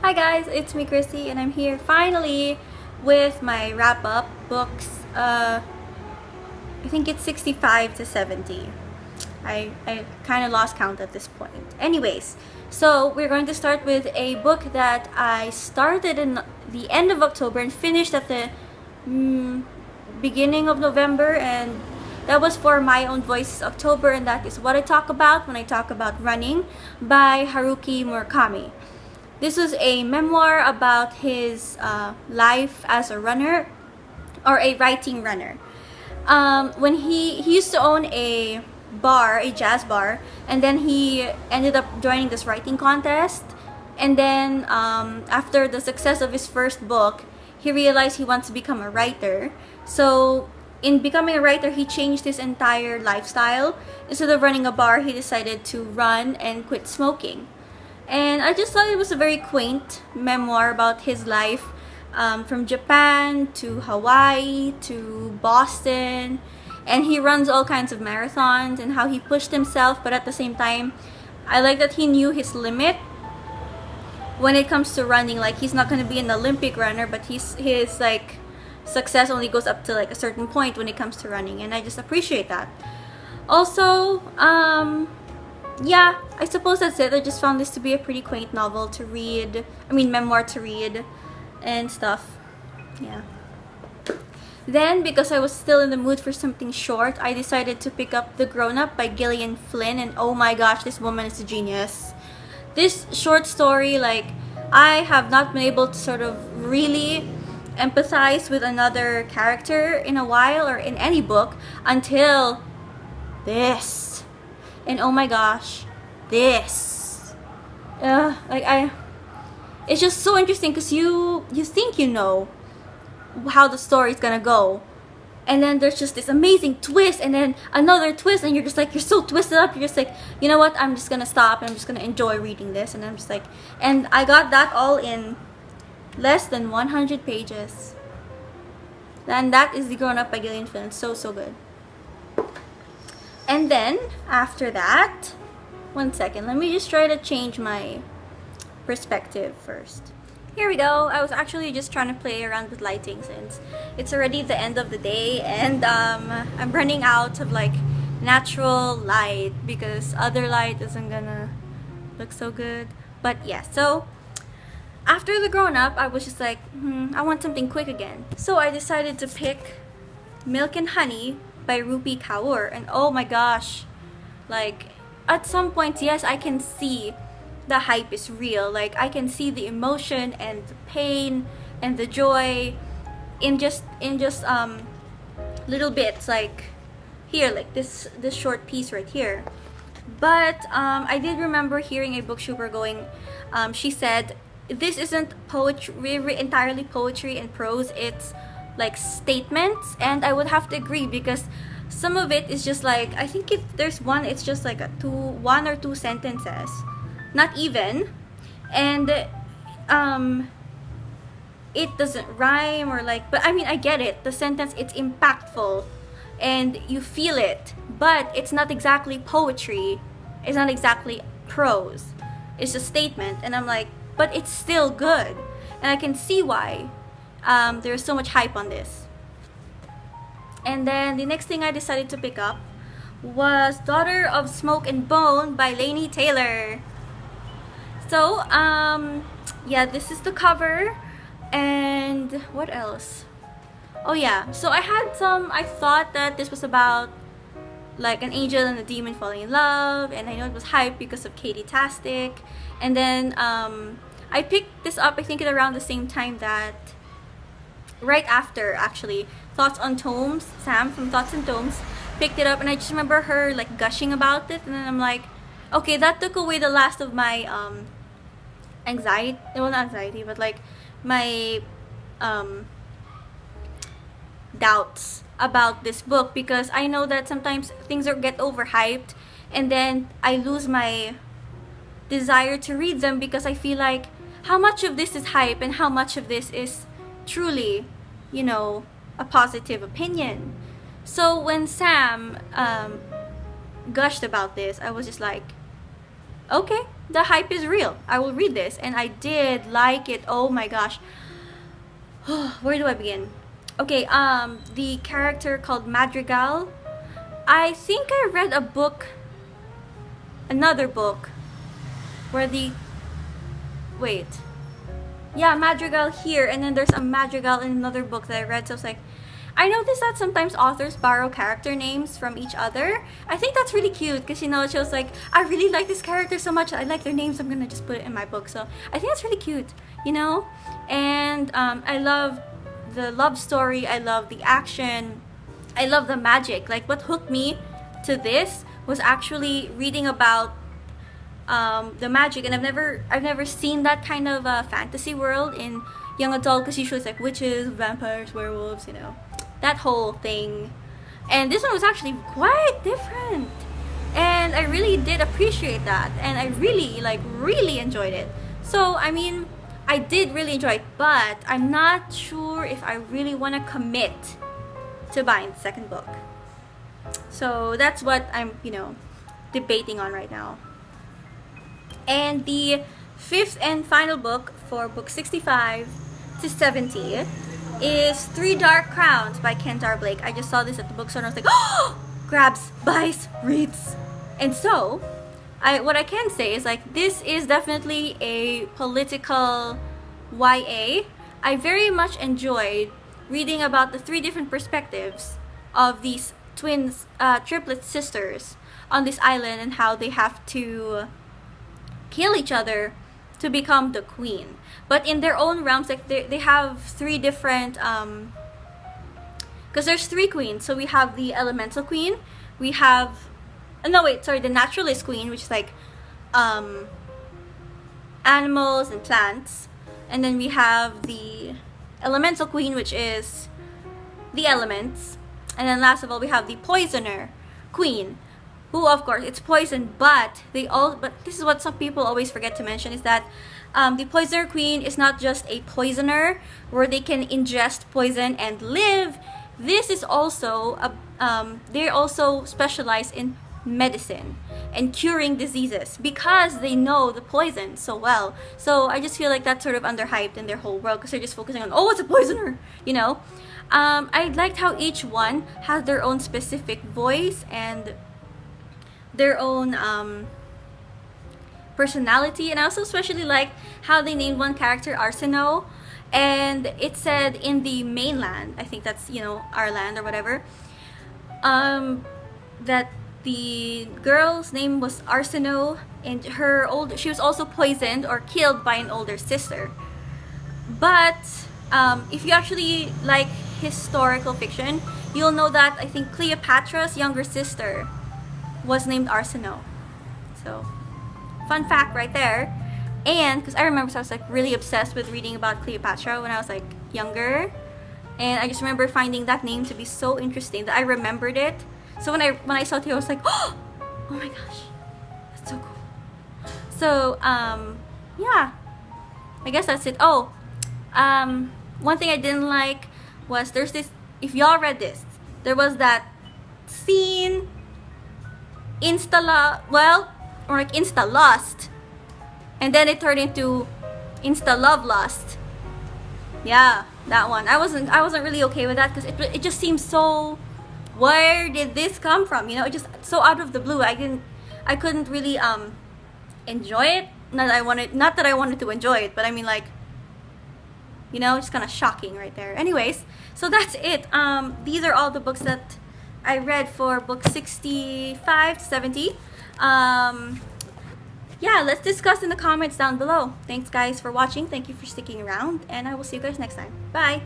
Hi guys, it's me Chrissy and I'm here finally with my wrap-up books. I think it's 65 to 70. I kind of lost count at this point. Anyways, so we're going to start with a book that I started in the end of October and finished at the beginning of November, and that was For My Own Voices October, and that is what I talk about when I talk about running by Haruki Murakami. This was a memoir about his life as a runner, or a writing runner. When he used to own a bar, a jazz bar, and then he ended up joining this writing contest. And then after the success of his first book, he realized he wants to become a writer. So in becoming a writer, he changed his entire lifestyle. Instead of running a bar, he decided to run and quit smoking. And I just thought it was a very quaint memoir about his life, from Japan to Hawaii to Boston. And he runs all kinds of marathons and how he pushed himself, but at the same time, I like that he knew his limit when it comes to running. Like, he's not going to be an Olympic runner, but his like success only goes up to like a certain point when it comes to running, and I just appreciate that. Also, yeah, I suppose that's it. I just found this to be a pretty quaint novel to read. Memoir to read and stuff. Yeah. Then, because I was still in the mood for something short, I decided to pick up The Grown Up by Gillian Flynn, and oh my gosh, this woman is a genius. This short story, like, I have not been able to sort of really empathize with another character in a while, or in any book, until this. And oh my gosh, this. It's just so interesting because you think you know how the story's gonna go, and then there's just this amazing twist, and then another twist, and you're so twisted up. You're just like, you know what? I'm just gonna stop and I'm just gonna enjoy reading this. And I'm just like, and I got that all in less than 100 pages. And that is The Grown Up by Gillian Flynn. So good. And then after that, one second, let me just try to change my perspective first. Here we go. I was actually just trying to play around with lighting since it's already the end of the day, and I'm running out of like natural light because other light isn't gonna look so good. But yeah, so after The Grown Up, I was just like, I want something quick again. So I decided to pick Milk and Honey by Rupi Kaur, and oh my gosh, like, at some points, yes, I can see the hype is real. Like, I can see the emotion and the pain and the joy in just little bits, like here, like this short piece right here. But I did remember hearing a booktuber going, she said, this isn't poetry, entirely poetry and prose, it's like statements. And I would have to agree, because some of it is just like, I think if there's one, it's just like one or two sentences, not even, and it doesn't rhyme, or like, but I get it, the sentence, it's impactful and you feel it, but it's not exactly poetry, it's not exactly prose, it's a statement. And I'm like, but it's still good, and I can see why there's so much hype on this. And then the next thing I decided to pick up was Daughter of Smoke and Bone by Laini Taylor. So yeah, this is the cover. And what else? Oh yeah, so I thought that this was about like an angel and a demon falling in love, and I know it was hype because of Katie Tastic. And then I picked this up, I think, at around the same time that, right after actually, Thoughts on Tomes, Sam from Thoughts on Tomes picked it up, and I just remember her like gushing about it, and then I'm like, okay, that took away the last of my anxiety, well, not anxiety, but like my doubts about this book, because I know that sometimes things get overhyped, and then I lose my desire to read them because I feel like, how much of this is hype and how much of this is truly, a positive opinion. So when Sam gushed about this, I was just like, okay, the hype is real. I will read this. And I did like it. Oh my gosh. Where do I begin? Okay, the character called Madrigal. I think I read a book, another book, where wait. Yeah, Madrigal here, and then there's a Madrigal in another book that I read, so I was like, I noticed that sometimes authors borrow character names from each other. I think that's really cute, because, you know, it shows like, I really like this character so much, I like their names, I'm gonna just put it in my book. So I think that's really cute, you know? And I love the love story, I love the action, I love the magic. Like, what hooked me to this was actually reading about the magic, and I've never seen that kind of fantasy world in young adult, because usually it's like witches, vampires, werewolves, you know, that whole thing. And this one was actually quite different, and I really did appreciate that, and I really enjoyed it. So I mean, I did really enjoy it, but I'm not sure if I really want to commit to buying the second book. So that's what I'm, you know, debating on right now. And the fifth and final book for book 65 to 70 is Three Dark Crowns by Kendare Blake. I just saw this at the bookstore and I was like, oh! Grabs, buys, reads. And so, what I can say is like, this is definitely a political YA. I very much enjoyed reading about the three different perspectives of these twins, triplet sisters on this island, and how they have to kill each other to become the queen. But in their own realms, like they have three different, because there's three queens. So we have the elemental queen, we have, the naturalist queen, which is like animals and plants, and then we have the elemental queen, which is the elements, and then last of all we have the poisoner queen, who of course it's poison, but this is what some people always forget to mention, is that the poisoner queen is not just a poisoner where they can ingest poison and live. This is also they also specialize in medicine and curing diseases because they know the poison so well. So I just feel like that's sort of underhyped in their whole world, because they're just focusing on, oh, it's a poisoner, you know. I liked how each one has their own specific voice and their own personality, and I also especially liked how they named one character Arsino, and it said in the mainland, I think that's, you know, our land or whatever, that the girl's name was Arsino, and she was also poisoned or killed by an older sister. But if you actually like historical fiction, you'll know that I think Cleopatra's younger sister was named Arsino. So, fun fact right there. And because I remember, so I was like really obsessed with reading about Cleopatra when I was like younger, and I just remember finding that name to be so interesting that I remembered it. So when I saw it, I was like, oh my gosh, that's so cool. So yeah, I guess that's it. Oh, one thing I didn't like was there's this, if y'all read this, there was that scene, Insta Lust, and then it turned into Insta Love Lust. Yeah, that one. I wasn't really okay with that, because it just seems so, where did this come from? You know, it just so out of the blue. I couldn't really enjoy it. Not that I wanted to enjoy it, but I mean, like, you know, it's kind of shocking right there. Anyways, so that's it. These are all the books that I read for book 65 to 70. Yeah, let's discuss in the comments down below. Thanks guys for watching. Thank you for sticking around, and I will see you guys next time. Bye.